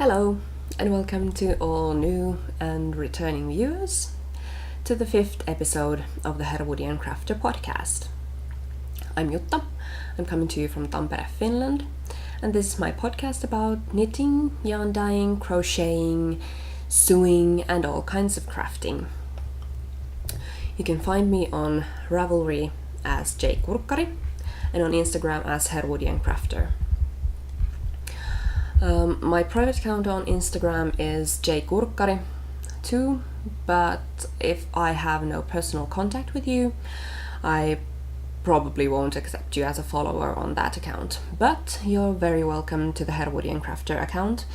Hello, and welcome to all new and returning viewers to the 5th episode of the Herwoodian Crafter podcast. I'm Jutta, I'm coming to you from Tampere, Finland, and this is my podcast about knitting, yarn dyeing, crocheting, sewing, and all kinds of crafting. You can find me on Ravelry as J. Kurkkari and on Instagram as Herwoodian Crafter. My private account on Instagram is jkurkkari too, but if I have no personal contact with you, I probably won't accept you as a follower on that account. But you're very welcome to the Herwoodian Crafter account.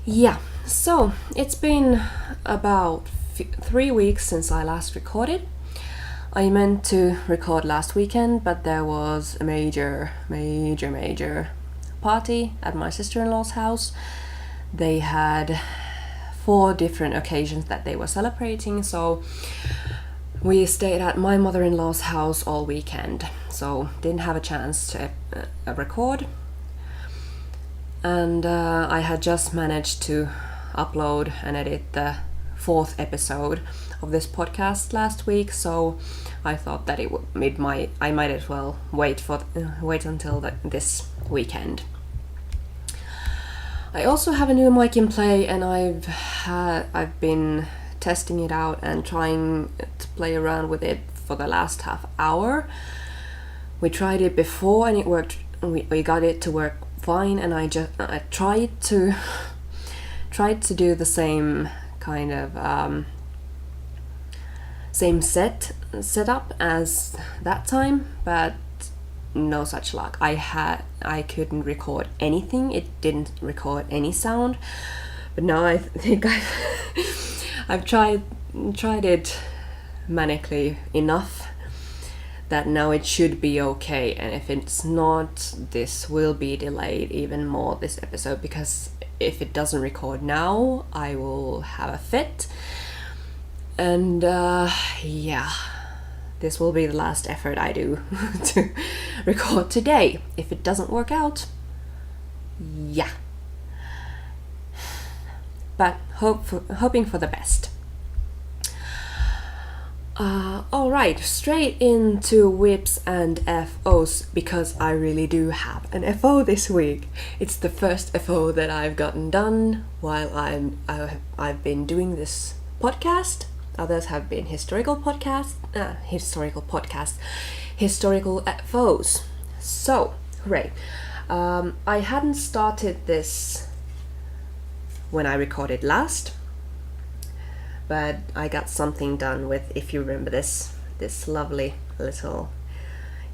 Yeah, so it's been about 3 weeks since I last recorded. I meant to record last weekend, but there was a major party at my sister-in-law's house. They had 4 different occasions that they were celebrating, so we stayed at my mother-in-law's house all weekend, so didn't have a chance to record. And I had just managed to upload and edit the 4th episode of this podcast last week, so I thought that I might as well wait until this weekend. I also have a new mic in play, and I've been testing it out and trying to play around with it for the last half hour. We tried it before and it worked. We got it to work fine, and I tried to do the same kind of same setup as that time, but no such luck. I couldn't record anything. It didn't record any sound. But now I think I've tried it manically enough that now it should be okay. And if it's not, this will be delayed even more, this episode, because if it doesn't record now, I will have a fit. And yeah, this will be the last effort I do to record today. If it doesn't work out, yeah. But hoping for the best. Alright, straight into whips and FOs, because I really do have an FO this week. It's the first FO that I've gotten done while I've been doing this podcast. Others have been historical FOs. So, hooray. I hadn't started this when I recorded last, but I got something done with, if you remember this lovely little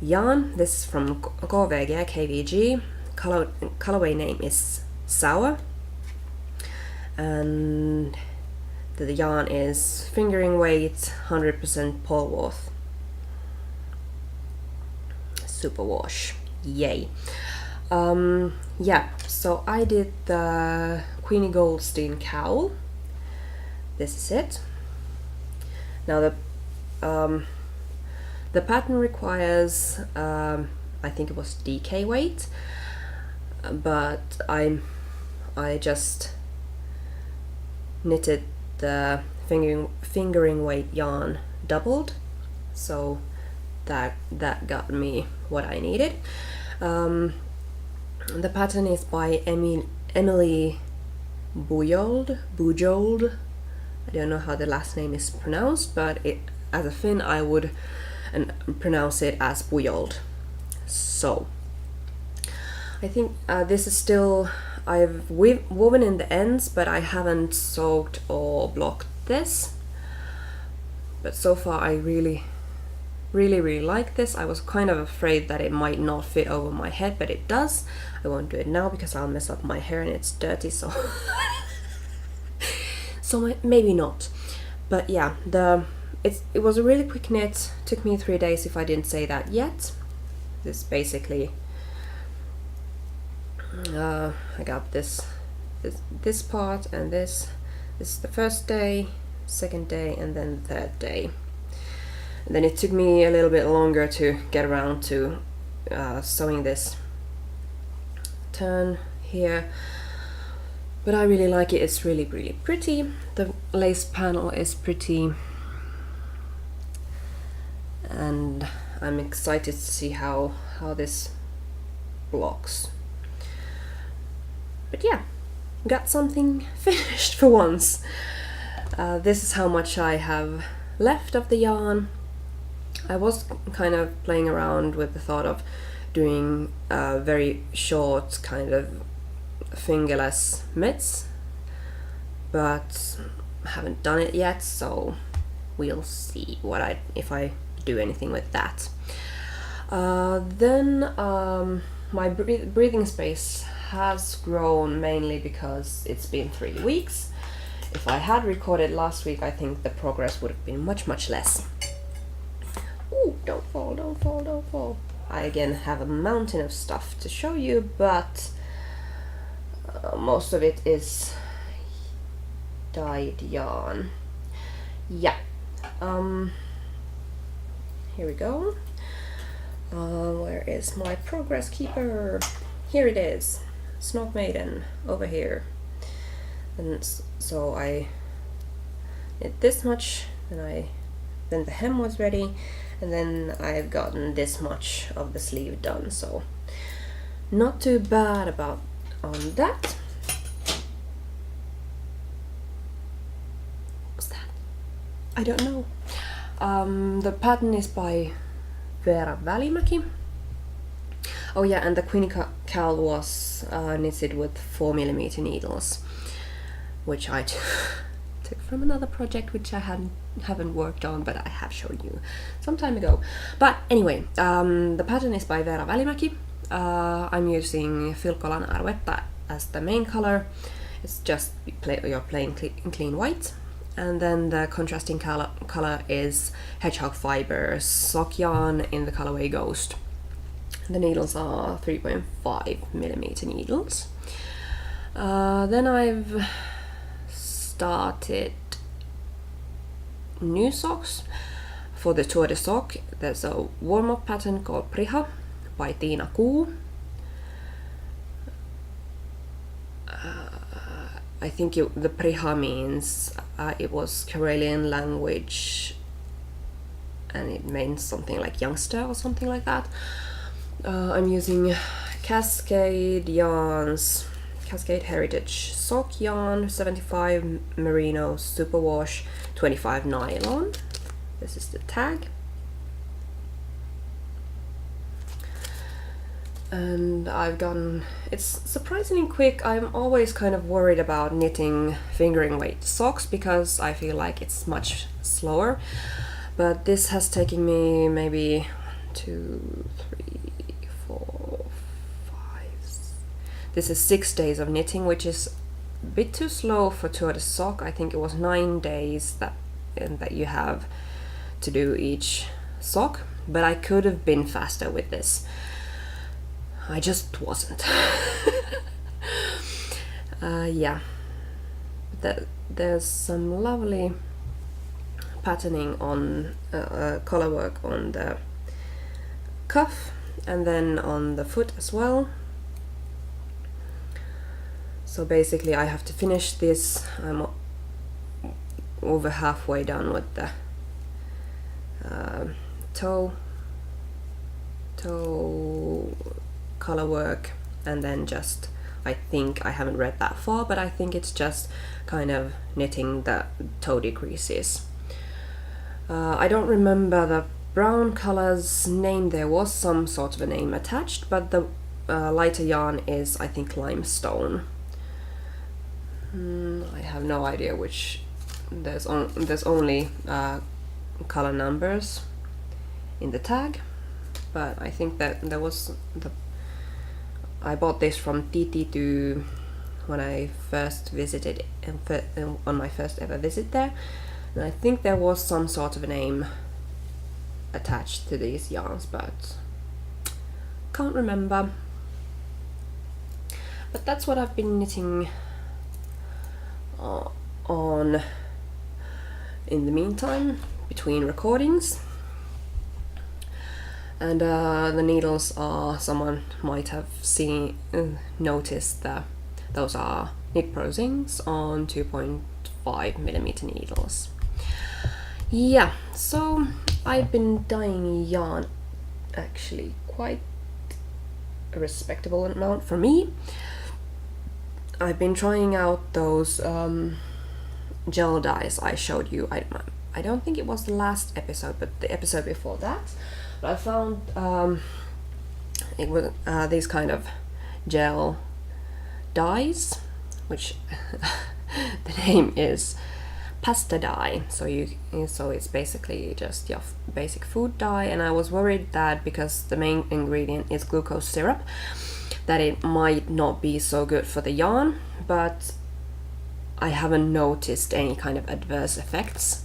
yarn. This is from KVG. Colorway name is Sour. And the yarn is fingering weight 100% Polwarth superwash. Yay. Yeah, so I did the Queenie Goldstein cowl. This is it. Now the pattern requires I think it was DK weight, but I just knitted the fingering weight yarn doubled, so that got me what I needed. The pattern is by Emily Bujold. I don't know how the last name is pronounced, but as a Finn I would pronounce it as Bujold. So I think this is still, I've woven in the ends, but I haven't soaked or blocked this. But so far I really like this. I was kind of afraid that it might not fit over my head, but it does. I won't do it now because I'll mess up my hair and it's dirty, so maybe not. But yeah, it was a really quick knit. Took me 3 days, if I didn't say that yet. This basically I got this part, and this is the first day, second day, and then the third day. And then it took me a little bit longer to get around to sewing this turn here. But I really like it. It's really, really pretty. The lace panel is pretty, and I'm excited to see how this blocks. But yeah, got something finished for once. This is how much I have left of the yarn. I was kind of playing around with the thought of doing very short kind of fingerless mitts, but haven't done it yet, so we'll see if I do anything with that. Then my breathing space has grown mainly because it's been 3 weeks. If I had recorded last week, I think the progress would have been much less. Ooh, don't fall, don't fall, don't fall. I again have a mountain of stuff to show you, but most of it is dyed yarn. Yeah. Here we go. Where is my progress keeper? Here it is. Snog Maiden over here. And so I did this much, then the hem was ready, and then I've gotten this much of the sleeve done, so not too bad about on that. What's that? I don't know. The pattern is by Veera Välimäki. Oh yeah, and the Queen Cal was knitted with 4mm needles, which I took from another project which I haven't worked on, but I have shown you some time ago. But anyway, the pattern is by Veera Välimäki. I'm using Filkkolan Arvetta as the main color. It's just your plain clean white. And then the contrasting color is Hedgehog Fiber sock yarn in the colorway Ghost. The needles are 3.5mm needles. Then I've started new socks. For the Tour de Sock, there's a warm-up pattern called Priha by Tiina Kuu. I think the Priha means it was Karelian language, and it means something like youngster or something like that. I'm using Cascade yarns, Cascade Heritage sock yarn, 75 merino superwash, 25 nylon. This is the tag. And I've gotten, it's surprisingly quick. I'm always kind of worried about knitting fingering weight socks because I feel like it's much slower. But this has taken me maybe 2, 3, 4, 5. This is 6 days of knitting, which is a bit too slow for Tour de Sock. I think it was 9 days that you have to do each sock, but I could have been faster with this. I just wasn't. Yeah, there's some lovely patterning on color work on the cuff and then on the foot as well. So basically I have to finish this. I'm over halfway done with the toe color work, and then just, I think, I haven't read that far, but I think it's just kind of knitting the toe decreases. I don't remember the brown color's name. There was some sort of a name attached, but the lighter yarn is, I think, limestone. I have no idea which. There's only color numbers in the tag, but I think that there was I bought this from TT2 when I first visited, on my first ever visit there, and I think there was some sort of a name attached to these yarns, but can't remember. But that's what I've been knitting on in the meantime, between recordings. And the needles are, someone might have noticed that those are knit prosings on 2.5 millimeter needles. Yeah, so I've been dyeing yarn actually quite a respectable amount for me. I've been trying out those gel dyes I showed you. I don't think it was the last episode, but the episode before that. But I found it was these kind of gel dyes, which the name is pasta dye. So it's basically just your basic food dye. And I was worried that because the main ingredient is glucose syrup, that it might not be so good for the yarn, but I haven't noticed any kind of adverse effects.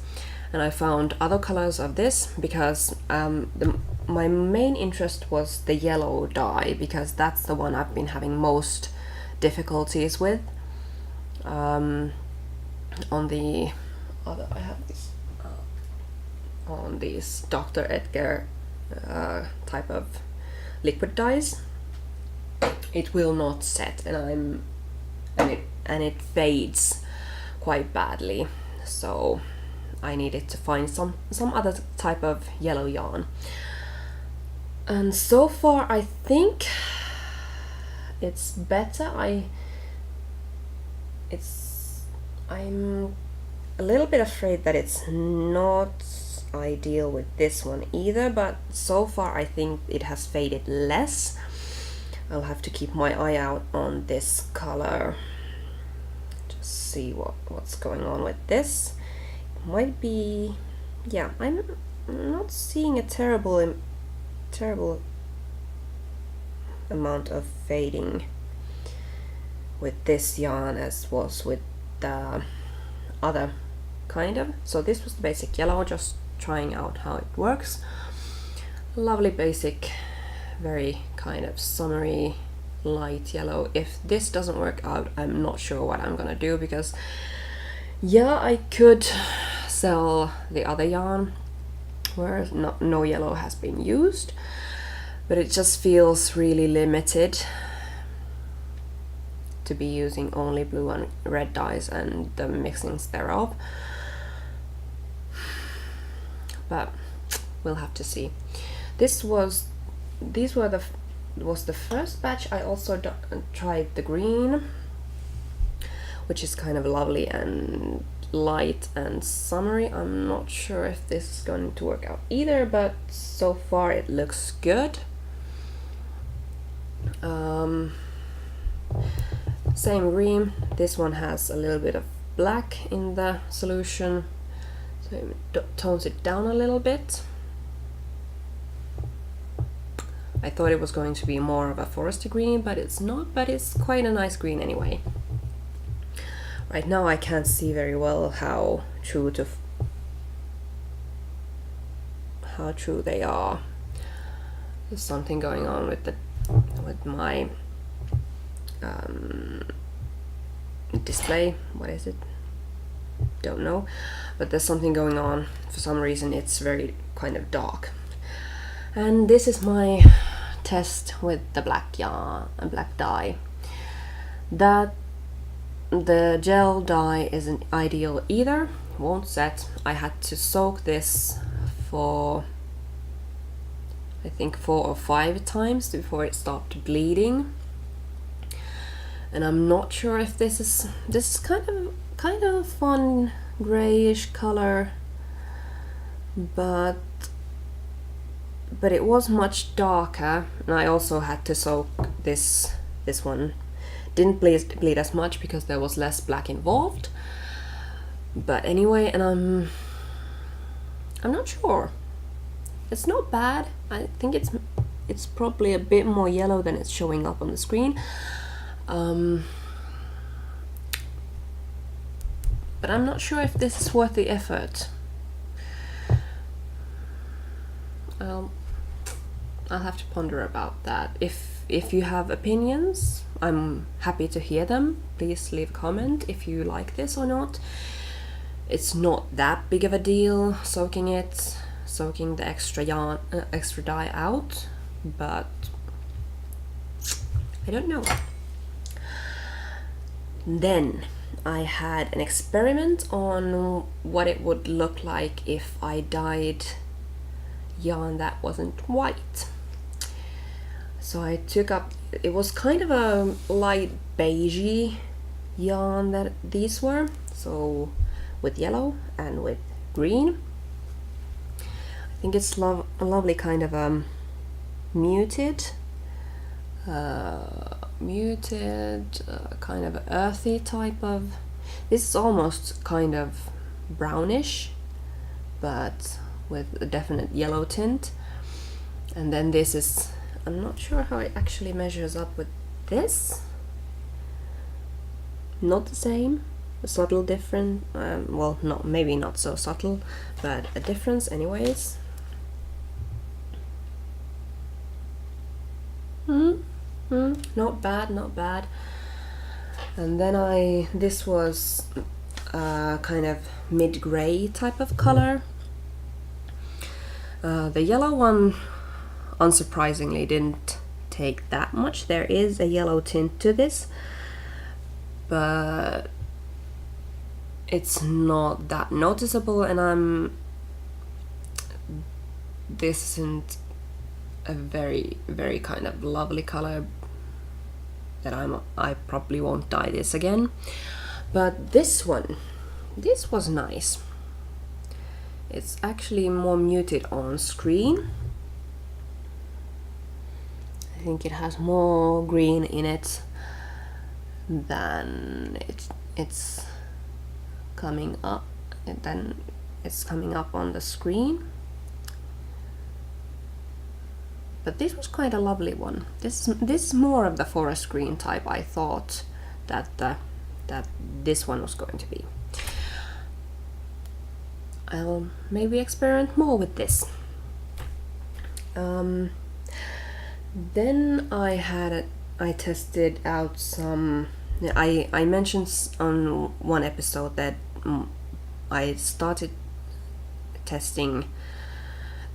And I found other colors of this because my main interest was the yellow dye, because that's the one I've been having most difficulties with. On the other, I have this on these Dr. Edgar type of liquid dyes. It will not set, and it fades quite badly. So I needed to find some other type of yellow yarn. And so far I think it's better. I'm a little bit afraid that it's not ideal with this one either, but so far I think it has faded less. I'll have to keep my eye out on this color, just see what's going on with this. It might be, yeah, I'm not seeing a terrible amount of fading with this yarn as was with the other kind of. So this was the basic yellow, just trying out how it works. Lovely basic, very kind of summery light yellow. If this doesn't work out, I'm not sure what I'm gonna do, because yeah, I could sell the other yarn where no yellow has been used, but it just feels really limited to be using only blue and red dyes and the mixings thereof. But we'll have to see. These was the first batch. I also tried the green, which is kind of lovely and light and summery. I'm not sure if this is going to work out either, but so far it looks good. Same green. This one has a little bit of black in the solution, so it tones it down a little bit. I thought it was going to be more of a foresty green, but it's not, but it's quite a nice green anyway. Right now I can't see very well how true they are. There's something going on with my display. What is it? Don't know, but there's something going on. For some reason it's very kind of dark. And this is my test with the black yarn and black dye. That the gel dye isn't ideal either, won't set. I had to soak this for I think 4 or 5 times before it stopped bleeding. And I'm not sure if this is kind of fun grayish color, but it was much darker. And I also had to soak this one. Didn't bleed as much because there was less black involved. But anyway, and I'm not sure. It's not bad. I think it's probably a bit more yellow than it's showing up on the screen. But I'm not sure if this is worth the effort. I'll have to ponder about that. If you have opinions, I'm happy to hear them. Please leave a comment if you like this or not. It's not that big of a deal soaking the extra yarn, extra dye out, but I don't know. Then I had an experiment on what it would look like if I dyed yarn that wasn't white. So I took up, it was kind of a light beigey yarn that these were, so with yellow and with green. I think it's a lovely kind of muted kind of earthy type of, this is almost kind of brownish but with a definite yellow tint. And then this is, I'm not sure how it actually measures up with this. Not the same, a subtle difference. Well, not maybe not so subtle, but a difference anyways. Not bad, not bad. And then this was kind of mid-gray type of color. The yellow one, unsurprisingly, didn't take that much. There is a yellow tint to this, but it's not that noticeable, and this isn't a very, very kind of lovely color that I probably won't dye this again. But this one, this was nice. It's actually more muted on screen. I think it has more green in it than it's coming up on the screen. But this was quite a lovely one. This is more of the forest green type I thought that this one was going to be. I'll maybe experiment more with this. Then I tested out some. I mentioned on one episode that I started testing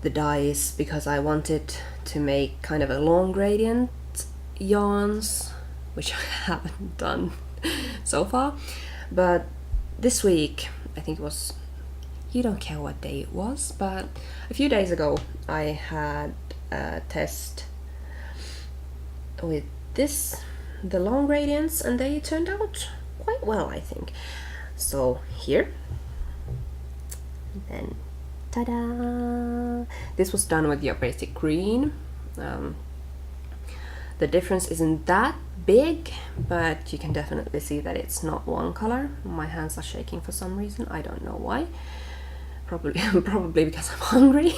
the dyes because I wanted to make kind of a long gradient yarns, which I haven't done so far. But this week, I think it was, you don't care what day it was, but a few days ago I had a test with the long gradients, and they turned out quite well, I think. So here, then ta-da! This was done with your basic green. The difference isn't that big, but you can definitely see that it's not one color. My hands are shaking for some reason, I don't know why. Probably because I'm hungry.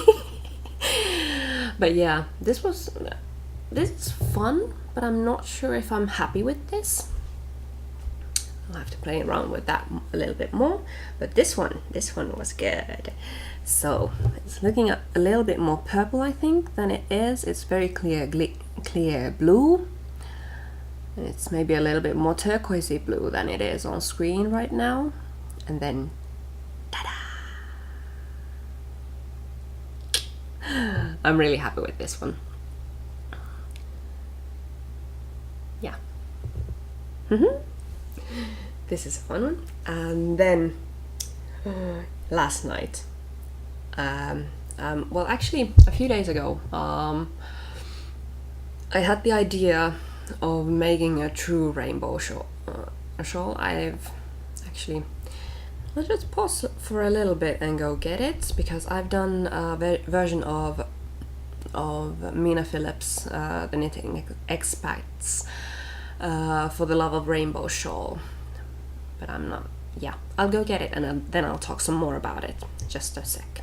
But yeah, this is fun, but I'm not sure if I'm happy with this. I'll have to play around with that a little bit more, but this one was good. So it's looking a little bit more purple, I think, than it is. It's very clear blue. It's maybe a little bit more turquoisey blue than it is on screen right now. And then, ta-da! I'm really happy with this one. Yeah. This is a fun one. And then last night, well, actually a few days ago, I had the idea of making a true rainbow shawl. Let's just pause for a little bit and go get it, because I've done a version of Mina Phillips, the Knitting Expats, for the Love of Rainbow shawl. But I'm not, yeah, I'll go get it, and then I'll talk some more about it. Just a sec.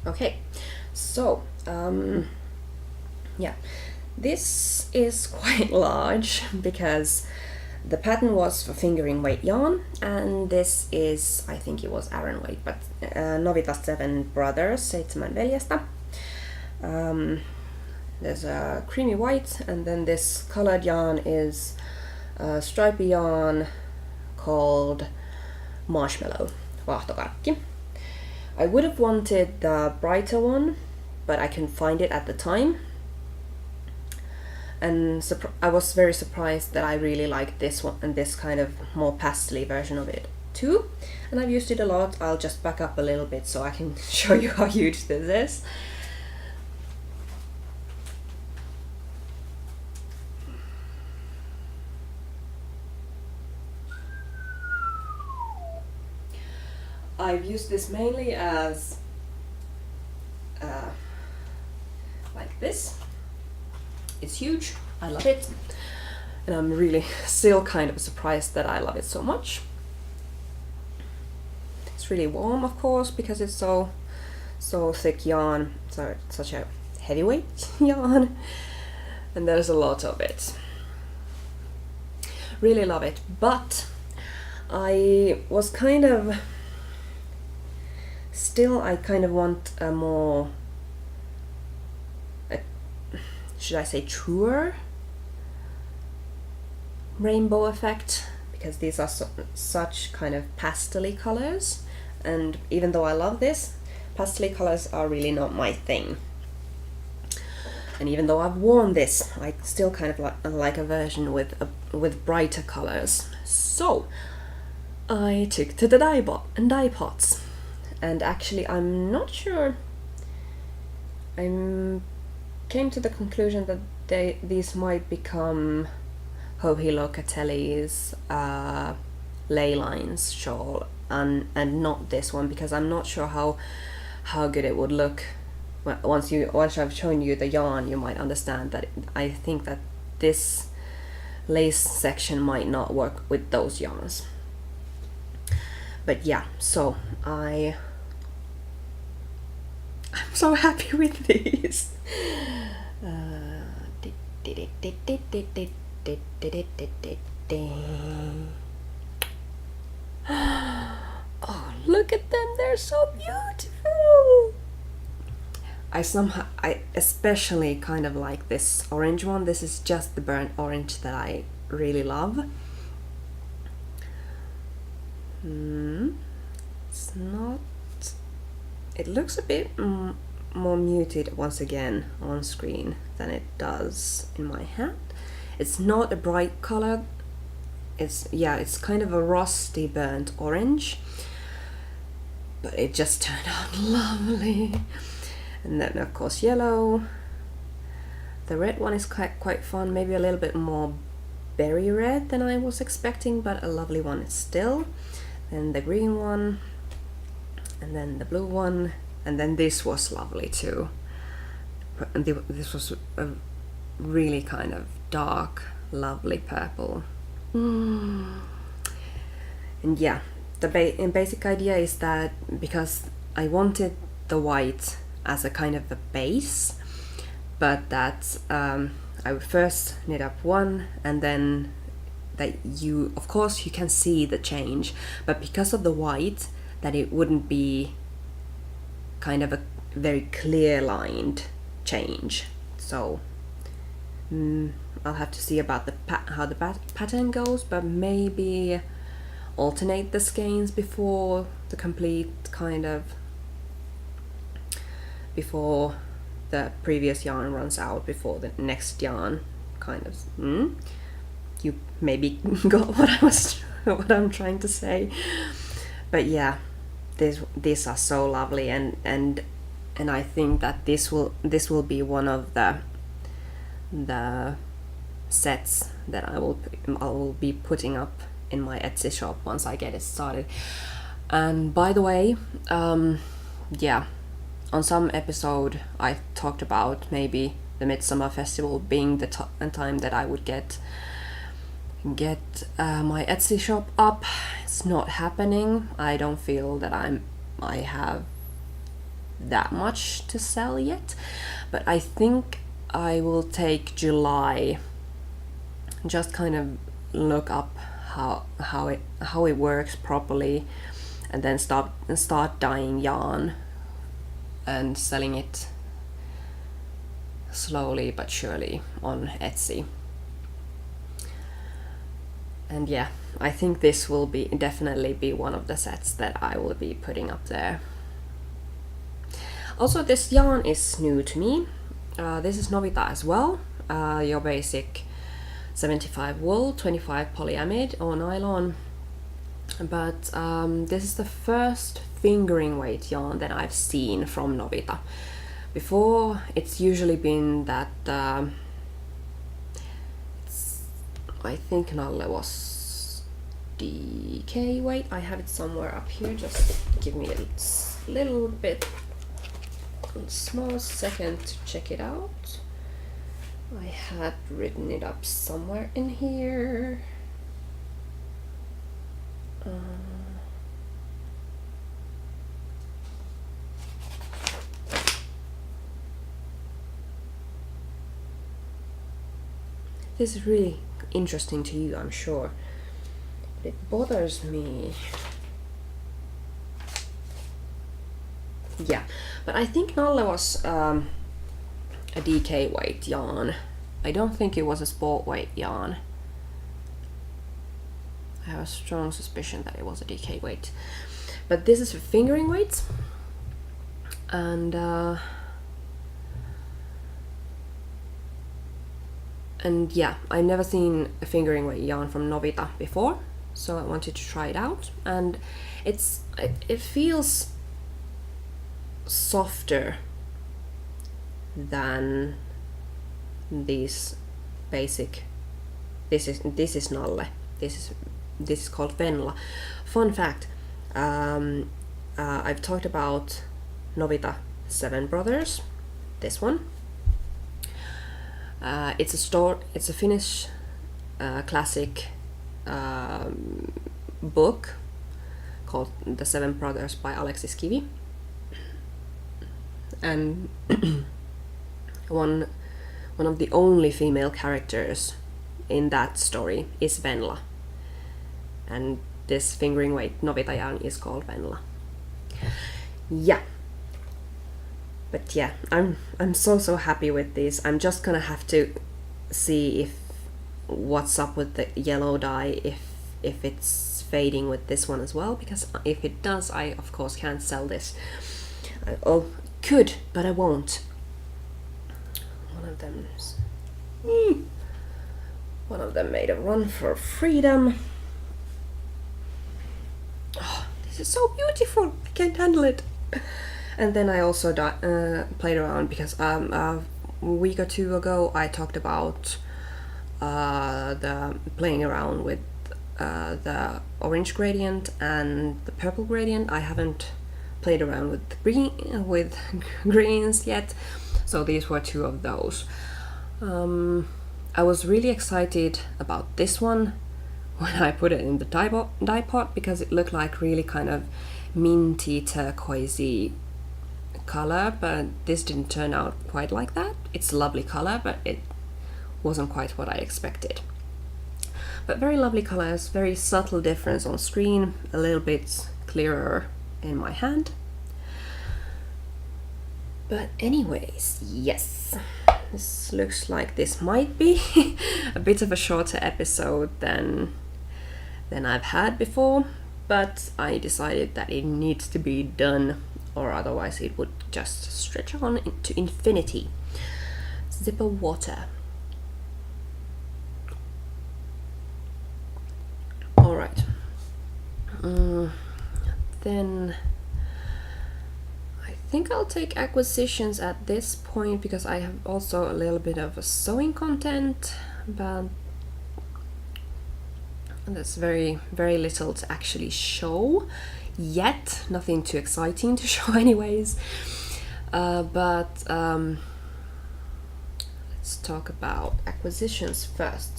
Okay, so yeah, this is quite large because the pattern was for fingering weight yarn, and this is, I think it was Aran weight, but Novitas 7 Brothers 7 veljestä. There's a creamy white, and then this colored yarn is a stripy yarn called Marshmallow, vaahtokarkki. I would have wanted the brighter one, but I couldn't find it at the time. and I was very surprised that I really liked this one and this kind of more pastely version of it too, and I've used it a lot. I'll just back up a little bit so I can show you how huge this is. I've used this mainly as like this. It's huge, I love it, and I'm really still kind of surprised that I love it so much. It's really warm, of course, because it's so thick yarn, so it's such a heavyweight yarn, and there's a lot of it. Really love it, but I was kind of still, I kind of want a more, should I say, truer rainbow effect, because these are such kind of pastel-y colors, and even though I love this, pastel-y colors are really not my thing. And even though I've worn this, I still kind of like a version with brighter colors. So I took to the dye pots. And actually, I'm not sure. I came to the conclusion that these might become Joji Locatelli's ley lines shawl, and not this one, because I'm not sure how good it would look. Well, once I've shown you the yarn, you might understand that I think that this lace section might not work with those yarns. But yeah, so I'm so happy with these. Oh, look at them, they're so beautiful. I especially kind of like this orange one. This is just the burnt orange that I really love. It's not, it looks a bit more muted once again on screen than it does in my hand. It's not a bright color. It's kind of a rusty burnt orange, but it just turned out lovely. And then of course yellow. The red one is quite fun, maybe a little bit more berry red than I was expecting, but a lovely one still. Then the green one, and then the blue one, and then this was lovely too. And this was a really kind of dark, lovely purple. And yeah, the basic idea is that because I wanted the white as a kind of a base, but that I would first knit up one, and then that of course you can see the change, but because of the white, that it wouldn't be kind of a very clear lined change. So I'll have to see about how the pattern goes, but maybe alternate the skeins before the complete kind of, before the previous yarn runs out, before the next yarn kind of. You maybe got what I'm trying to say. But yeah, these are so lovely, and I think that this will be one of the sets that I will be putting up in my Etsy shop once I get it started. And by the way, yeah, on some episode I talked about maybe the Midsummer Festival being the time that I would get my Etsy shop up. It's not happening. I don't feel that I have that much to sell yet, but I think I will take July, just kind of look up how it works properly, and then start dyeing yarn and selling it slowly but surely on Etsy. And yeah, I think this will definitely be one of the sets that I will be putting up there. Also, this yarn is new to me. This is Novita as well, your basic 75 wool, 25 polyamide or nylon. But this is the first fingering weight yarn that I've seen from Novita. Before, it's usually been that I think Nalle was DK weight. I have it somewhere up here. Just give me a little bit, a small second to check it out. I had written it up somewhere in here. This is really interesting to you, I'm sure. But it bothers me. Yeah, but I think Nalle was a DK weight yarn. I don't think it was a sport weight yarn. I have a strong suspicion that it was a DK weight. But this is for fingering weights. And yeah, I've never seen a fingering weight yarn from Novita before, so I wanted to try it out. And it feels softer than these basic. This is Nalle. This is called Venla. Fun fact: I've talked about Novita Seven Brothers. This one. It's a Finnish classic book called The Seven Brothers by Alexis Kivi, and one of the only female characters in that story is Venla, and this fingering weight Novita yarn is called Venla. Yeah. But yeah, I'm so happy with this. I'm just gonna have to see what's up with the yellow dye, if it's fading with this one as well, because if it does, I of course can't sell this. Could, but I won't. One of them made a run for freedom. Oh, this is so beautiful. I can't handle it. And then I also played around because a week or two ago I talked about the playing around with the orange gradient and the purple gradient. I haven't played around with greens yet, so these were two of those. I was really excited about this one when I put it in the dye pot because it looked like really kind of minty turquoisey color, but this didn't turn out quite like that. It's a lovely color, but it wasn't quite what I expected. But very lovely colors, very subtle difference on screen, a little bit clearer in my hand. But anyways, yes, this looks like this might be a bit of a shorter episode than I've had before, but I decided that it needs to be done, or otherwise it would just stretch on into infinity. Sip of water. Alright. Then I think I'll take acquisitions at this point because I have also a little bit of a sewing content, but there's very little to actually show yet. Nothing too exciting to show anyways. But let's talk about acquisitions first.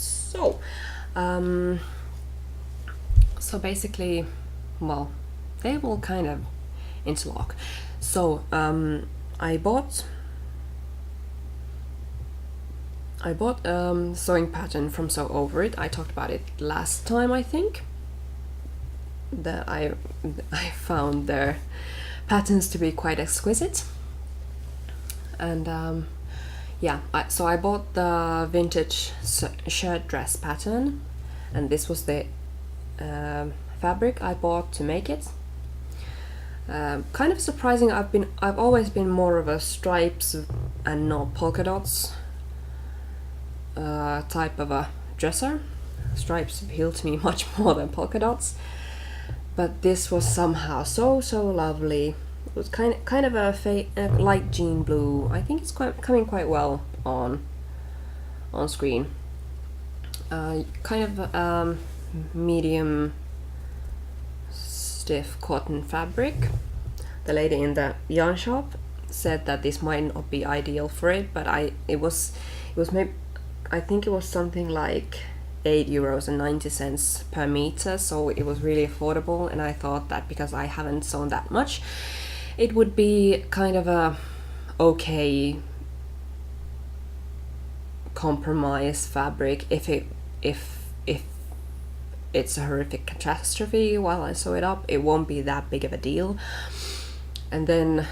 So basically, well, they will kind of interlock. So I bought sewing pattern from Sew Over It. I talked about it last time, I think, that I found their patterns to be quite exquisite. And yeah, so I bought the vintage shirt dress pattern, and this was the fabric I bought to make it. Kind of surprising. I've always been more of a stripes and not polka dots type of a dresser. Stripes appeal to me much more than polka dots, but this was somehow so lovely. It was kind of a light jean blue. I think it's coming quite well on screen. Kind of medium stiff cotton fabric. The lady in the yarn shop said that this might not be ideal for it, but it was maybe, I think it was something like €8.90 per meter, so it was really affordable, and I thought that because I haven't sewn that much, it would be kind of a okay compromise fabric. If it's a horrific catastrophe while I sew it up, it won't be that big of a deal. And then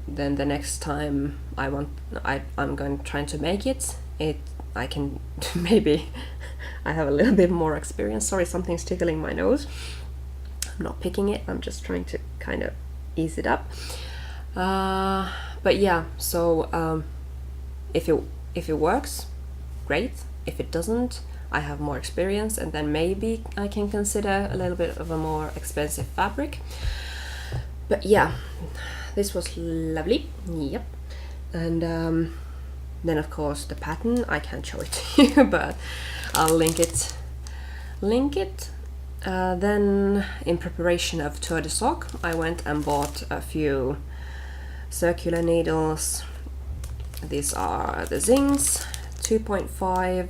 the next time I'm going trying to make it, I can maybe I have a little bit more experience. Sorry, something's tickling my nose. I'm not picking it, I'm just trying to kind of ease it up. But yeah, so if it works, great. If it doesn't, I have more experience, and then maybe I can consider a little bit of a more expensive fabric. But yeah, this was lovely. Yep. And then of course the pattern, I can't show it to you, but I'll link it. Then in preparation of Tour de Sock, I went and bought a few circular needles. These are the Zings 2.5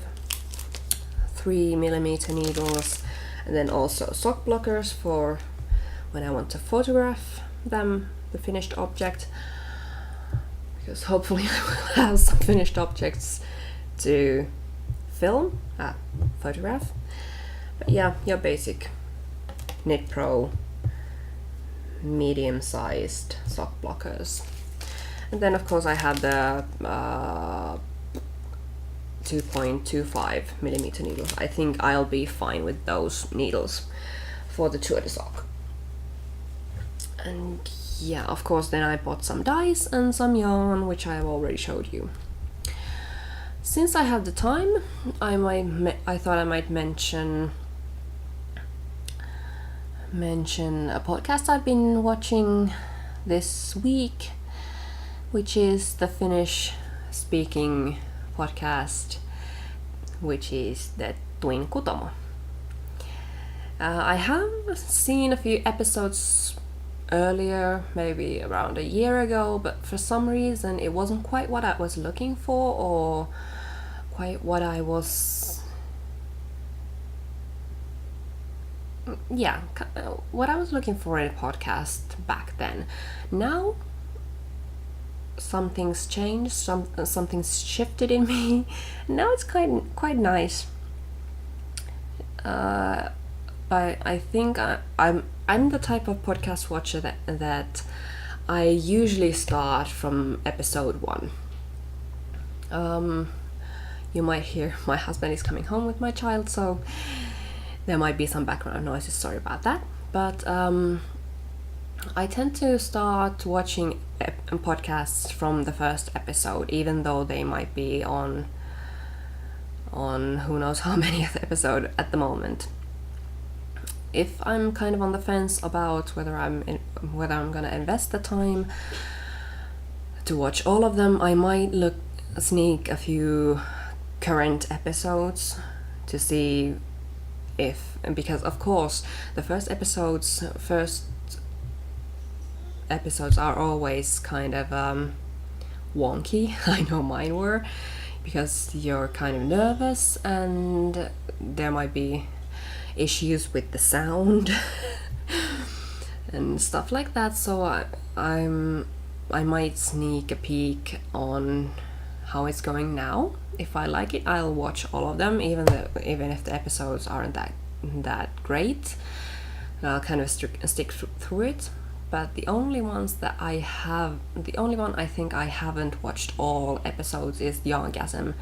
3mm needles, and then also sock blockers for when I want to photograph them, the finished object, because hopefully I will have some finished objects to film, photograph. But yeah, your basic Knit Pro medium-sized sock blockers. And then of course I have the 2.25mm needles. I think I'll be fine with those needles for the Tour de Sock. And yeah, of course then I bought some dyes and some yarn, which I have already showed you. Since I have the time, I thought I might mention a podcast I've been watching this week, which is the Finnish speaking podcast, which is the Tuin Kutomo. I have seen a few episodes earlier, maybe around a year ago, but for some reason it wasn't quite what I was looking for, or quite what I was what I was looking for in a podcast back then. Now something's changed, something's shifted in me. Now it's quite nice. But I think I'm the type of podcast watcher that I usually start from episode 1. You might hear my husband is coming home with my child, so there might be some background noises, sorry about that. But I tend to start watching podcasts from the first episode, even though they might be on who knows how many episode at the moment. If I'm kind of on the fence about whether I'm gonna invest the time to watch all of them, I might sneak a few current episodes to see if, because of course the first episodes are always kind of wonky. I know mine were, because you're kind of nervous and there might be issues with the sound and stuff like that, so I might sneak a peek on how it's going now. If I like it, I'll watch all of them, even if the episodes aren't that great. I'll kind of stick through it. But the only one I think I haven't watched all episodes is Yarngasm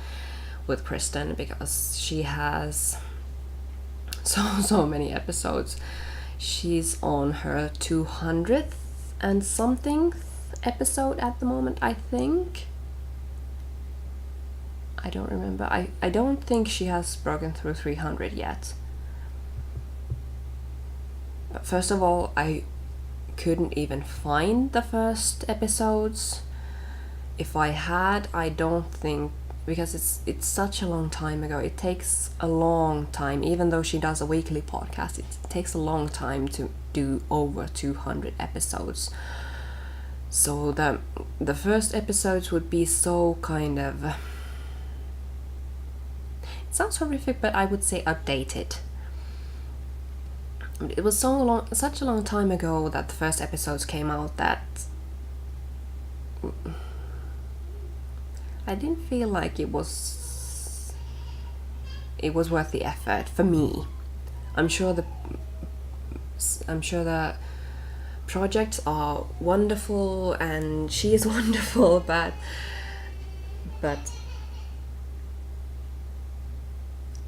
with Kristen, because she has so many episodes. She's on her 200th and something episode at the moment, I think. I don't remember. I don't think she has broken through 300 yet. But first of all, I couldn't even find the first episodes. If I had, I don't think, because it's such a long time ago. It takes a long time, even though she does a weekly podcast, it takes a long time to do over 200 episodes. So the first episodes would be so kind of, it sounds horrific, but I would say outdated. It was such a long time ago that the first episodes came out that I didn't feel like it was worth the effort for me. I'm sure the projects are wonderful and she is wonderful, but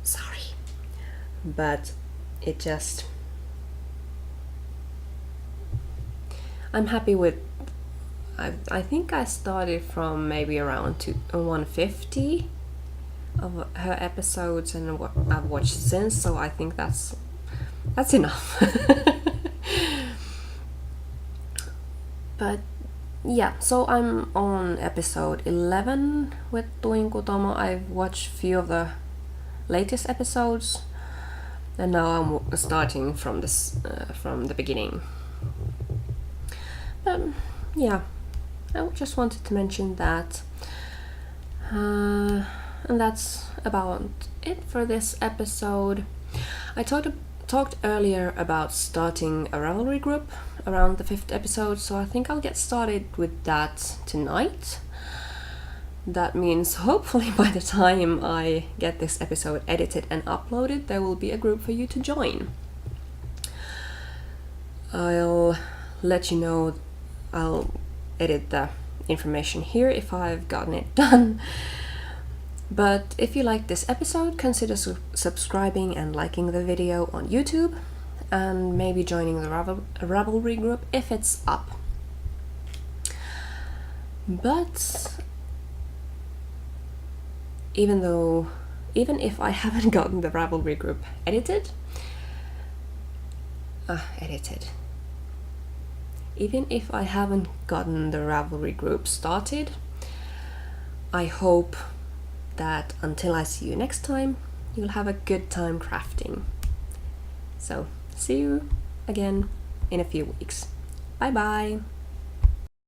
sorry, but it just, I'm happy with, I think I started from maybe around 150 of her episodes, and what I've watched since, so I think that's enough. But yeah, so I'm on episode 11 with Tuin Kutomo. I've watched a few of the latest episodes, and now I'm starting from the beginning. Yeah, I just wanted to mention that, and that's about it for this episode. I talked earlier about starting a Ravelry group around the 5th episode, so I think I'll get started with that tonight. That means hopefully by the time I get this episode edited and uploaded, there will be a group for you to join. I'll let you know, I'll edit the information here if I've gotten it done. But if you like this episode, consider subscribing and liking the video on YouTube, and maybe joining the Ravelry group if it's up. But even if I haven't gotten the Ravelry group edited, even if I haven't gotten the Ravelry group started, I hope that until I see you next time, you'll have a good time crafting. So, see you again in a few weeks. Bye bye!